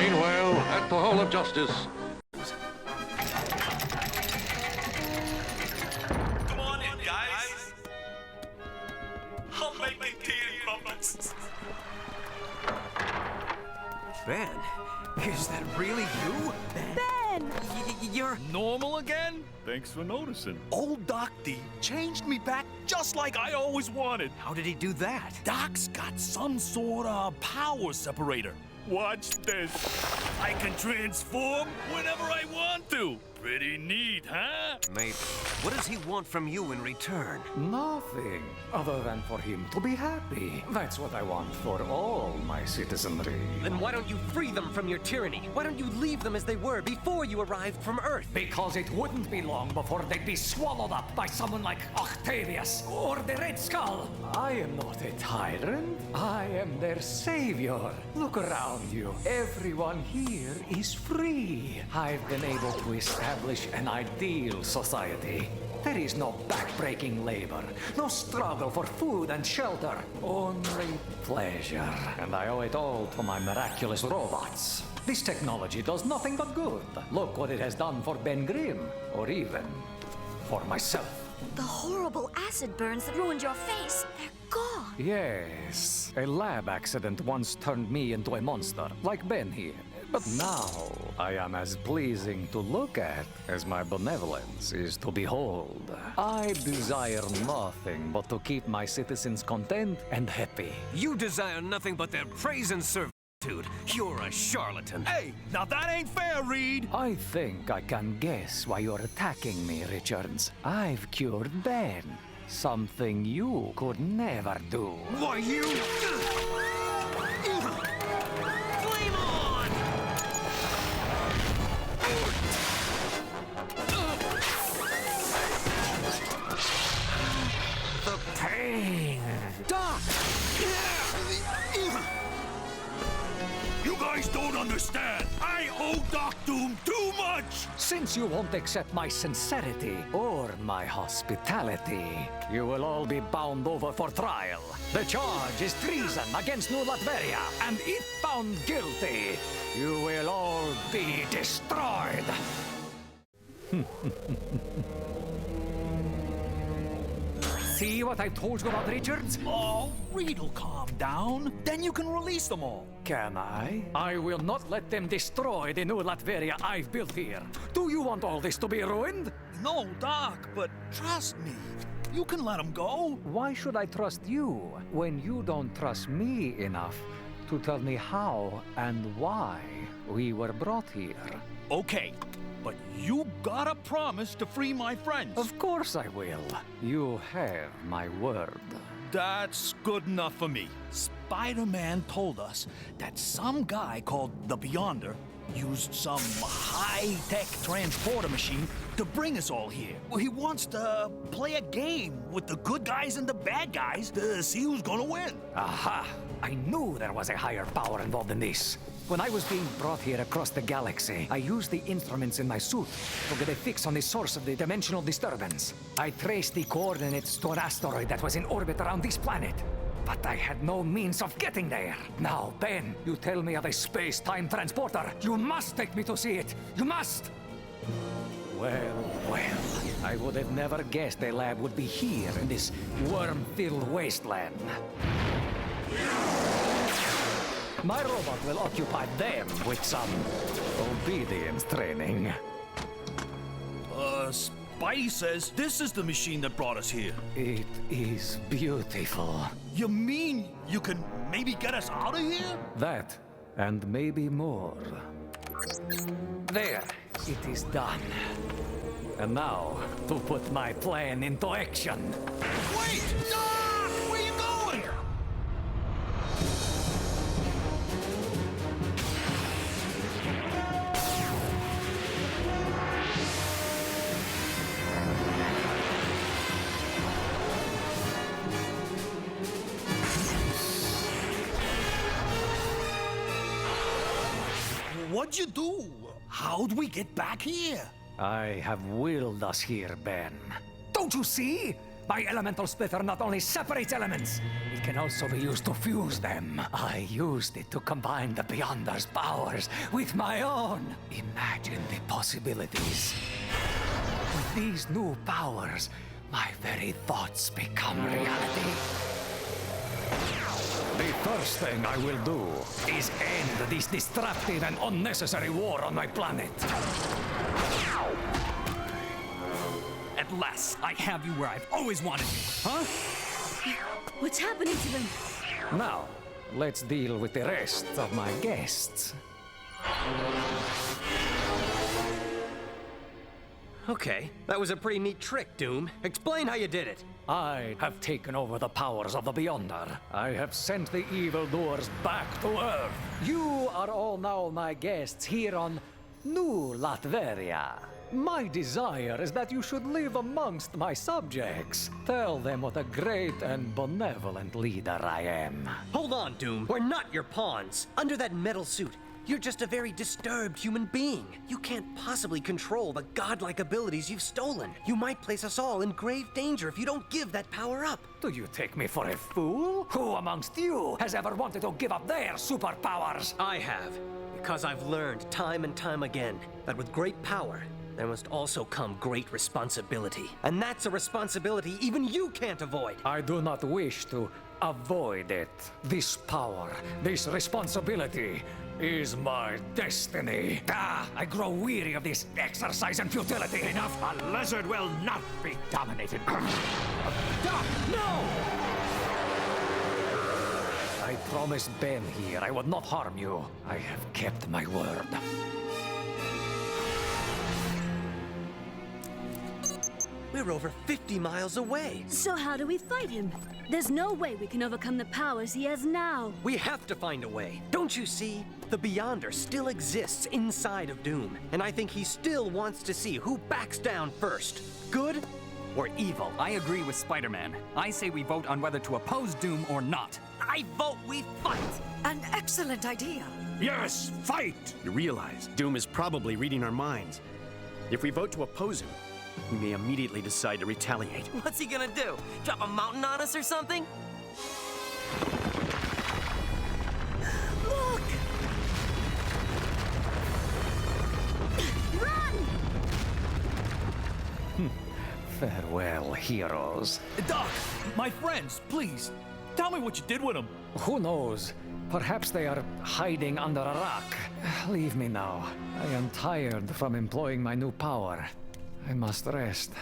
Meanwhile, at the Hall of Justice. Come on in, guys. I'm making tea and crumpets. Ben, is that really you? Ben! You're... Normal again? Thanks for noticing. Old Doc D changed me back just like I always wanted. How did he do that? Doc's got some sort of power separator. Watch this. I can transform whenever I want to. Pretty neat, huh? Maybe. What does he want from you in return? Nothing other than for him to be happy. That's what I want for all my citizenry. Then why don't you free them from your tyranny? Why don't you leave them as they were before you arrived from Earth? Because it wouldn't be long before they'd be swallowed up by someone like Octavius or the Red Skull. I am not a tyrant. I am their savior. Look around you. Everyone here is free. I've been able to establish an ideal society. There is no backbreaking labor, no struggle for food and shelter, only pleasure. And I owe it all to my miraculous robots. This technology does nothing but good. Look what it has done for Ben Grimm, or even for myself. The horrible acid burns that ruined your face, they're gone. Yes, a lab accident once turned me into a monster, like Ben here. But now I am as pleasing to look at as my benevolence is to behold. I desire nothing but to keep my citizens content and happy. You desire nothing but their praise and servitude. You're a charlatan. Hey, now that ain't fair, Reed. I think I can guess why you're attacking me, Richards. I've cured Ben. Something you could never do. Why, you... Flame on! The pain! Doc! You guys don't understand. I owe Doc Doom too much. Since you won't accept my sincerity or my hospitality, you will all be bound over for trial. The charge is treason against New Latveria, and if found guilty, you will all be destroyed. See what I told you about Richards? Oh, Reed'll calm down. Then you can release them all. Can I? I will not let them destroy the New Latveria I've built here. Do you want all this to be ruined? No, Doc, but trust me. You can let them go. Why should I trust you when you don't trust me enough to tell me how and why we were brought here? Okay, but you gotta promise to free my friends. Of course I will. You have my word. That's good enough for me. Spider-Man told us that some guy called the Beyonder used some high-tech transporter machine to bring us all here. He wants to play a game with the good guys and the bad guys to see who's gonna win. Aha! I knew there was a higher power involved in this. When I was being brought here across the galaxy, I used the instruments in my suit to get a fix on the source of the dimensional disturbance. I traced the coordinates to an asteroid that was in orbit around this planet. But I had no means of getting there. Now, Ben, you tell me of a space-time transporter. You must take me to see it. You must! Well, I would have never guessed a lab would be here in this worm-filled wasteland. My robot will occupy them with some obedience training. Spidey says this is the machine that brought us here. It is beautiful. You mean you can maybe get us out of here? That, and maybe more. There, it is done. And now, to put my plan into action. Wait! Doc! Where you going? What'd you do? How'd we get back here? I have willed us here, Ben. Don't you see? My elemental splitter not only separates elements, it can also be used to fuse them. I used it to combine the Beyonder's powers with my own. Imagine the possibilities. With these new powers, my very thoughts become reality. The first thing I will do is end this destructive and unnecessary war on my planet. At last, I have you where I've always wanted you. Huh? What's happening to them? Now, let's deal with the rest of my guests. Okay, that was a pretty neat trick, Doom. Explain how you did it. I have taken over the powers of the Beyonder. I have sent the evildoers back to Earth. You are all now my guests here on New Latveria. My desire is that you should live amongst my subjects. Tell them what a great and benevolent leader I am. Hold on, Doom. We're not your pawns. Under that metal suit, you're just a very disturbed human being. You can't possibly control the godlike abilities you've stolen. You might place us all in grave danger if you don't give that power up. Do you take me for a fool? Who amongst you has ever wanted to give up their superpowers? I have, because I've learned time and time again that with great power, there must also come great responsibility. And that's a responsibility even you can't avoid. I do not wish to avoid it. This power, this responsibility, is my destiny. I grow weary of this exercise and futility. Enough! A lizard will not be dominated. No! I promised Ben here I would not harm you. I have kept my word. We're over 50 miles away. So how do we fight him? There's no way we can overcome the powers he has now. We have to find a way. Don't you see? The Beyonder still exists inside of Doom, and I think he still wants to see who backs down first. Good or evil? I agree with Spider-Man. I say we vote on whether to oppose Doom or not. I vote we fight! An excellent idea. Yes, fight! You realize Doom is probably reading our minds. If we vote to oppose him, he may immediately decide to retaliate. What's he gonna do? Drop a mountain on us or something? Look! Run! Farewell, heroes. Doc, my friends, please, tell me what you did with them. Who knows? Perhaps they are hiding under a rock. Leave me now. I am tired from employing my new power. I must rest.